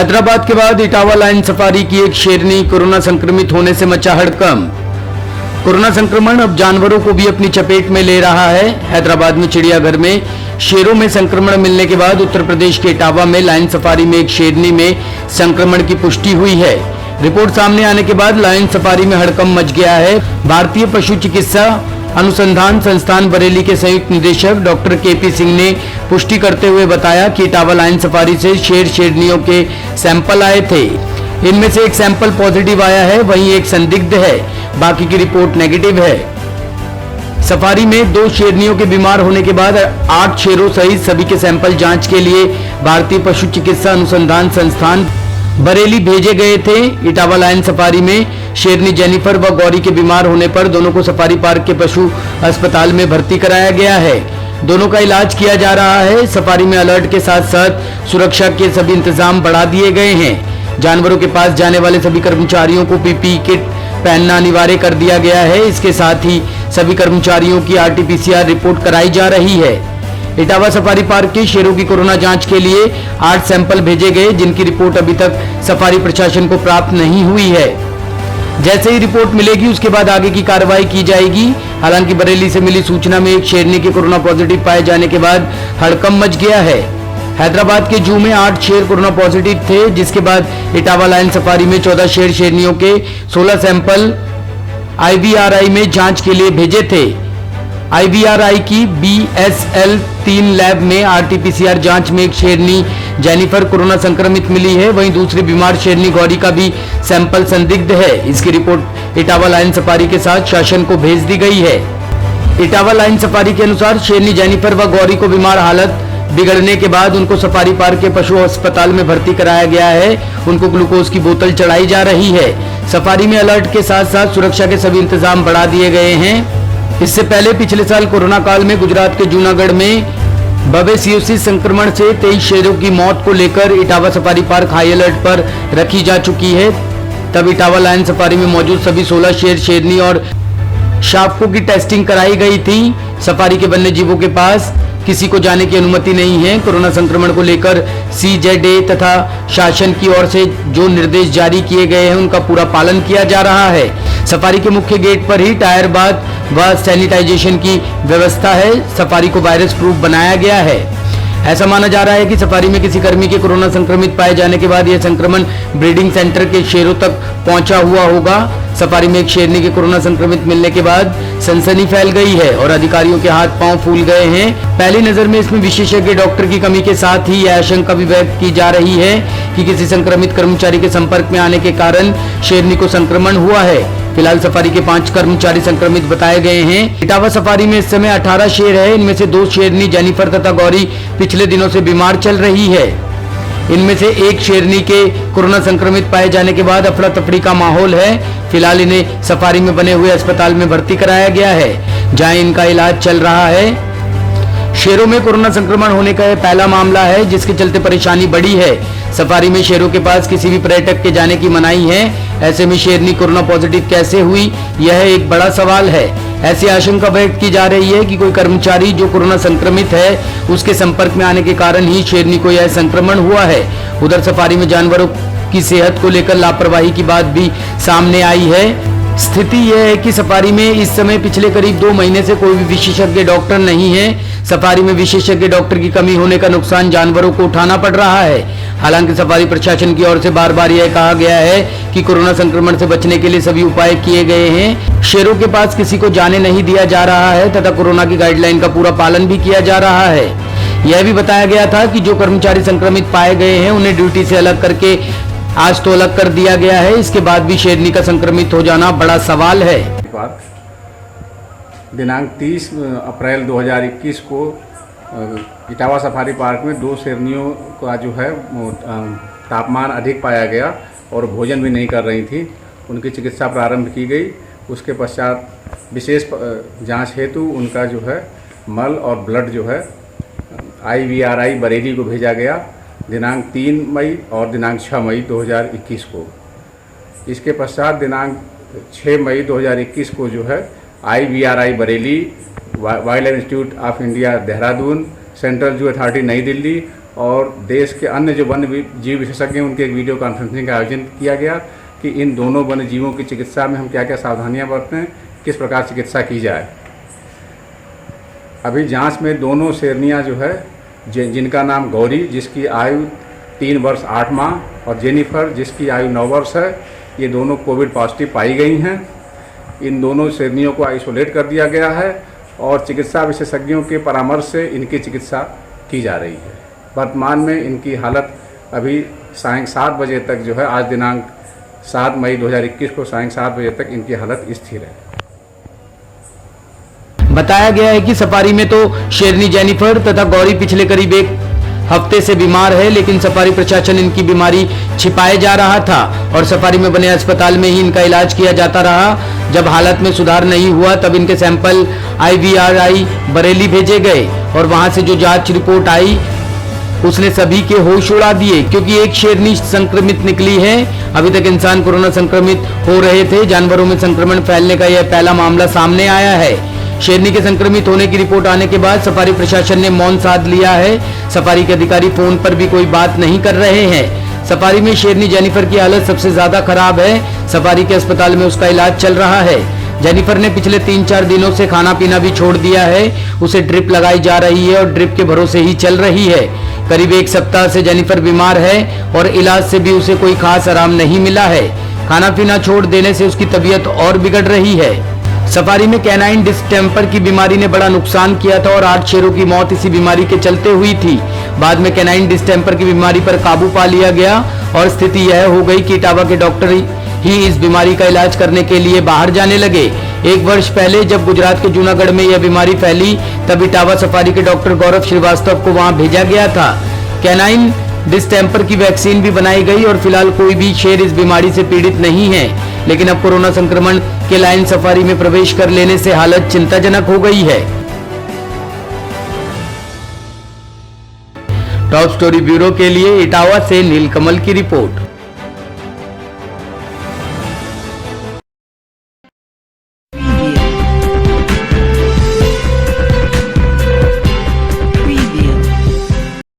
हैदराबाद के बाद Etawah line safari की एक शेरनी कोरोना संक्रमित होने से मचा हड़कंप। कोरोना संक्रमण अब जानवरों को भी अपनी चपेट में ले रहा है। हैदराबाद में चिड़ियाघर में शेरों में संक्रमण मिलने के बाद उत्तर प्रदेश के इटावा में लाइन सफारी में एक शेरनी में संक्रमण की पुष्टि हुई है। रिपोर्ट सामने आने के बाद लाइन सफारी में हड़कंप मच गया है। भारतीय पशु चिकित्सा अनुसंधान संस्थान बरेली के संयुक्त निदेशक डॉक्टर केपी सिंह ने पुष्टि करते हुए बताया कि इटावा लाइन सफारी से शेरनियों के सैंपल आए थे। इनमें से एक सैंपल पॉजिटिव आया है, वहीं एक संदिग्ध है, बाकी की रिपोर्ट नेगेटिव है। सफारी में 2 शेरनियों के बीमार होने के बाद 8 शेरों सहित सभी के सैंपल जांच के लिए भारतीय पशु चिकित्सा अनुसंधान संस्थान बरेली भेजे गए थे। इटावा लाइन सफारी में शेरनी जेनिफर व गौरी के बीमार होने पर दोनों को सफारी पार्क के पशु अस्पताल में भर्ती कराया गया है। दोनों का इलाज किया जा रहा है। सफारी में अलर्ट के साथ साथ सुरक्षा के सभी इंतजाम बढ़ा दिए गए हैं। जानवरों के पास जाने वाले सभी कर्मचारियों को पीपीई किट पहनना अनिवार्य कर दिया गया है। इसके साथ ही सभी कर्मचारियों की RT-PCR रिपोर्ट कराई जा रही है। इटावा सफारी पार्क के शेरों की कोरोना जांच के लिए 8 सैंपल भेजे गए, जिनकी रिपोर्ट अभी तक सफारी प्रशासन को प्राप्त नहीं हुई है। जैसे ही रिपोर्ट मिलेगी उसके बाद आगे की कार्रवाई की जाएगी। हालांकि बरेली से मिली सूचना में एक शेरनी के कोरोना पॉजिटिव पाए जाने के बाद हड़कंप मच गया है। हैदराबाद के जू में 8 शेर कोरोना पॉजिटिव थे, जिसके बाद इटावा लाइन सफारी में 14 शेरनियों के 16 सैंपल IVRI में जांच के लिए भेजे थे। IVRI की BSL 3 लैब में RT-PCR जांच में एक शेरनी जेनिफर कोरोना संक्रमित मिली है, वहीं दूसरी बीमार शेरनी गौरी का भी सैंपल संदिग्ध है। इसकी रिपोर्ट इटावा लाइन सफारी के साथ शासन को भेज दी गई है। इटावा लाइन सफारी के अनुसार शेरनी जेनिफर व गौरी को बीमार हालत बिगड़ने के बाद उनको सफारी पार्क के पशु अस्पताल में भर्ती कराया गया है। उनको ग्लूकोज की बोतल चढ़ाई जा रही है। सफारी में अलर्ट के साथ साथ सुरक्षा के सभी इंतजाम बढ़ा दिए गए हैं। इससे पहले पिछले साल कोरोना काल में गुजरात के जूनागढ़ में बवेसियोसिस संक्रमण से 23 शेरों की मौत को लेकर Etawah safari park high alert पर रखी जा चुकी है। तब इटावा लाइन सफारी में मौजूद सभी 16 शेरनी और शावकों की टेस्टिंग कराई गई थी। सफारी के वन्य जीवों के पास किसी को जाने की अनुमति नहीं है। कोरोना संक्रमण को लेकर CZA तथा शासन की ओर से जो निर्देश जारी किए गए हैं उनका पूरा पालन किया जा रहा है। सफारी के मुख्य गेट पर ही टायर बाथ व सैनिटाइजेशन की व्यवस्था है। सफारी को वायरस प्रूफ बनाया गया है। ऐसा माना जा रहा है कि सफारी में किसी कर्मी के कोरोना संक्रमित पाए जाने के बाद यह संक्रमण ब्रीडिंग सेंटर के शेरों तक पहुंचा हुआ होगा। सफारी में एक शेरनी के कोरोना संक्रमित मिलने के बाद सनसनी फैल गई है और अधिकारियों के हाथ पांव फूल गए हैं। पहली नजर में इसमें विशेषज्ञ डॉक्टर की कमी के साथ ही यह आशंका भी व्यक्त की जा रही है कि किसी संक्रमित कर्मचारी के संपर्क में आने के कारण शेरनी को संक्रमण हुआ है। फिलहाल सफारी के 5 कर्मचारी संक्रमित बताए गए हैं। इटावा सफारी में इस समय 18 शेर है। इनमें से 2 शेरनी जेनिफर तथा गौरी पिछले दिनों से बीमार चल रही है। इनमें से एक शेरनी के कोरोना संक्रमित पाए जाने के बाद अफरा तफरी का माहौल है। फिलहाल इन्हें सफारी में बने हुए अस्पताल में भर्ती कराया गया है, जहां इनका इलाज चल रहा है। शेरों में कोरोना संक्रमण होने का यह पहला मामला है, जिसके चलते परेशानी बढ़ी है। सफारी में शेरों के पास किसी भी पर्यटक के जाने की मनाही है। ऐसे में शेरनी कोरोना पॉजिटिव कैसे हुई, यह एक बड़ा सवाल है। ऐसी आशंका व्यक्त की जा रही है कि कोई कर्मचारी जो कोरोना संक्रमित है उसके संपर्क में आने के कारण ही शेरनी को यह संक्रमण हुआ है। उधर सफारी में जानवरों की सेहत को लेकर लापरवाही की बात भी सामने आई है। स्थिति यह है कि सफारी में इस समय पिछले करीब 2 महीने से कोई भी विशेषज्ञ डॉक्टर नहीं है। सफारी में विशेषज्ञ डॉक्टर की कमी होने का नुकसान जानवरों को उठाना पड़ रहा है। हालांकि सफारी प्रशासन की ओर से बार बार यह कहा गया है कि कोरोना संक्रमण से बचने के लिए सभी उपाय किए गए हैं। शेरों के पास किसी को जाने नहीं दिया जा रहा है तथा कोरोना की गाइडलाइन का पूरा पालन भी किया जा रहा है। यह भी बताया गया था कि जो कर्मचारी संक्रमित पाए गए हैं उन्हें ड्यूटी से अलग करके आज तो अलग कर दिया गया है। इसके बाद भी शेरनी का संक्रमित हो जाना बड़ा सवाल है। दिनांक 30 अप्रैल 2021 को इटावा सफारी पार्क में 2 शेरनियों का जो है तापमान अधिक पाया गया और भोजन भी नहीं कर रही थी। उनकी चिकित्सा प्रारंभ की गई। उसके पश्चात विशेष जांच हेतु उनका जो है मल और ब्लड जो है IVRI बरेली को भेजा गया दिनांक 3 मई और दिनांक 6 मई 2021 को। इसके पश्चात दिनांक 6 मई 2021 को जो है IVRI Bareilly, wild life institute of India Dehradun, central zoo authority नई दिल्ली और देश के अन्य जो वन्य जीव विशेषज्ञ हैं उनके एक वीडियो कॉन्फ्रेंसिंग का आयोजन किया गया कि इन दोनों वन्य जीवों की चिकित्सा में हम क्या क्या सावधानियां बरतें, किस प्रकार चिकित्सा की जाए। अभी जांच में दोनों शेरनियां जो है जिनका नाम गौरी जिसकी आयु 3 वर्ष 8 माह और जेनिफर जिसकी आयु 9 वर्ष है, ये दोनों कोविड पॉजिटिव पाई गई हैं। इन दोनों शेरनियों को आइसोलेट कर दिया गया है और चिकित्सा विशेषज्ञों के परामर्श से इनकी चिकित्सा की जा रही है। वर्तमान में इनकी हालत अभी सायं 7 बजे तक जो है, आज दिनांक 7 मई 2021 को सायं 7 बजे तक इनकी हालत स्थिर है। बताया गया है कि सफारी में तो शेरनी जेनिफर तथा गौरी पिछले करीब 1 हफ्ते से बीमार है, लेकिन सफारी प्रशासन इनकी बीमारी छिपाए जा रहा था और सफारी में बने अस्पताल में ही इनका इलाज किया जाता रहा। जब हालत में सुधार नहीं हुआ तब इनके सैंपल IVRI बरेली भेजे गए और वहां से जो जांच रिपोर्ट आई उसने सभी के होश उड़ा दिए, क्योंकि एक शेरनी संक्रमित निकली है। अभी तक इंसान कोरोना संक्रमित हो रहे थे, जानवरों में संक्रमण फैलने का यह पहला मामला सामने आया है। शेरनी के संक्रमित होने की रिपोर्ट आने के बाद सफारी प्रशासन ने मौन साध लिया है। सफारी के अधिकारी फोन पर भी कोई बात नहीं कर रहे हैं। सफारी में शेरनी जेनिफर की हालत सबसे ज्यादा खराब है। सफारी के अस्पताल में उसका इलाज चल रहा है। जेनिफर ने पिछले 3-4 दिनों से खाना पीना भी छोड़ दिया है। उसे ड्रिप लगाई जा रही है और ड्रिप के भरोसे ही चल रही है। करीब 1 सप्ताह से जेनिफर बीमार है और इलाज से भी उसे कोई खास आराम नहीं मिला है। खाना पीना छोड़ देने से उसकी तबीयत और बिगड़ रही है। सफारी में कैनाइन डिस्टेंपर की बीमारी ने बड़ा नुकसान किया था और 8 शेरों की मौत इसी बीमारी के चलते हुई थी। बाद में कैनाइन डिस्टेंपर की बीमारी पर काबू पा लिया गया और स्थिति यह हो गई कि इटावा के डॉक्टर ही इस बीमारी का इलाज करने के लिए बाहर जाने लगे। 1 वर्ष पहले जब गुजरात के जूनागढ़ में यह बीमारी फैली तब इटावा सफारी के डॉक्टर गौरव श्रीवास्तव को वहां भेजा गया था। कैनाइन डिस्टेंपर की वैक्सीन भी बनाई गई और फिलहाल कोई भी शेर इस बीमारी से पीड़ित नहीं है, लेकिन अब कोरोना संक्रमण के लाइन सफारी में प्रवेश कर लेने से हालत चिंताजनक हो गई है। टॉप स्टोरी ब्यूरो के लिए इटावा से नीलकमल की रिपोर्ट।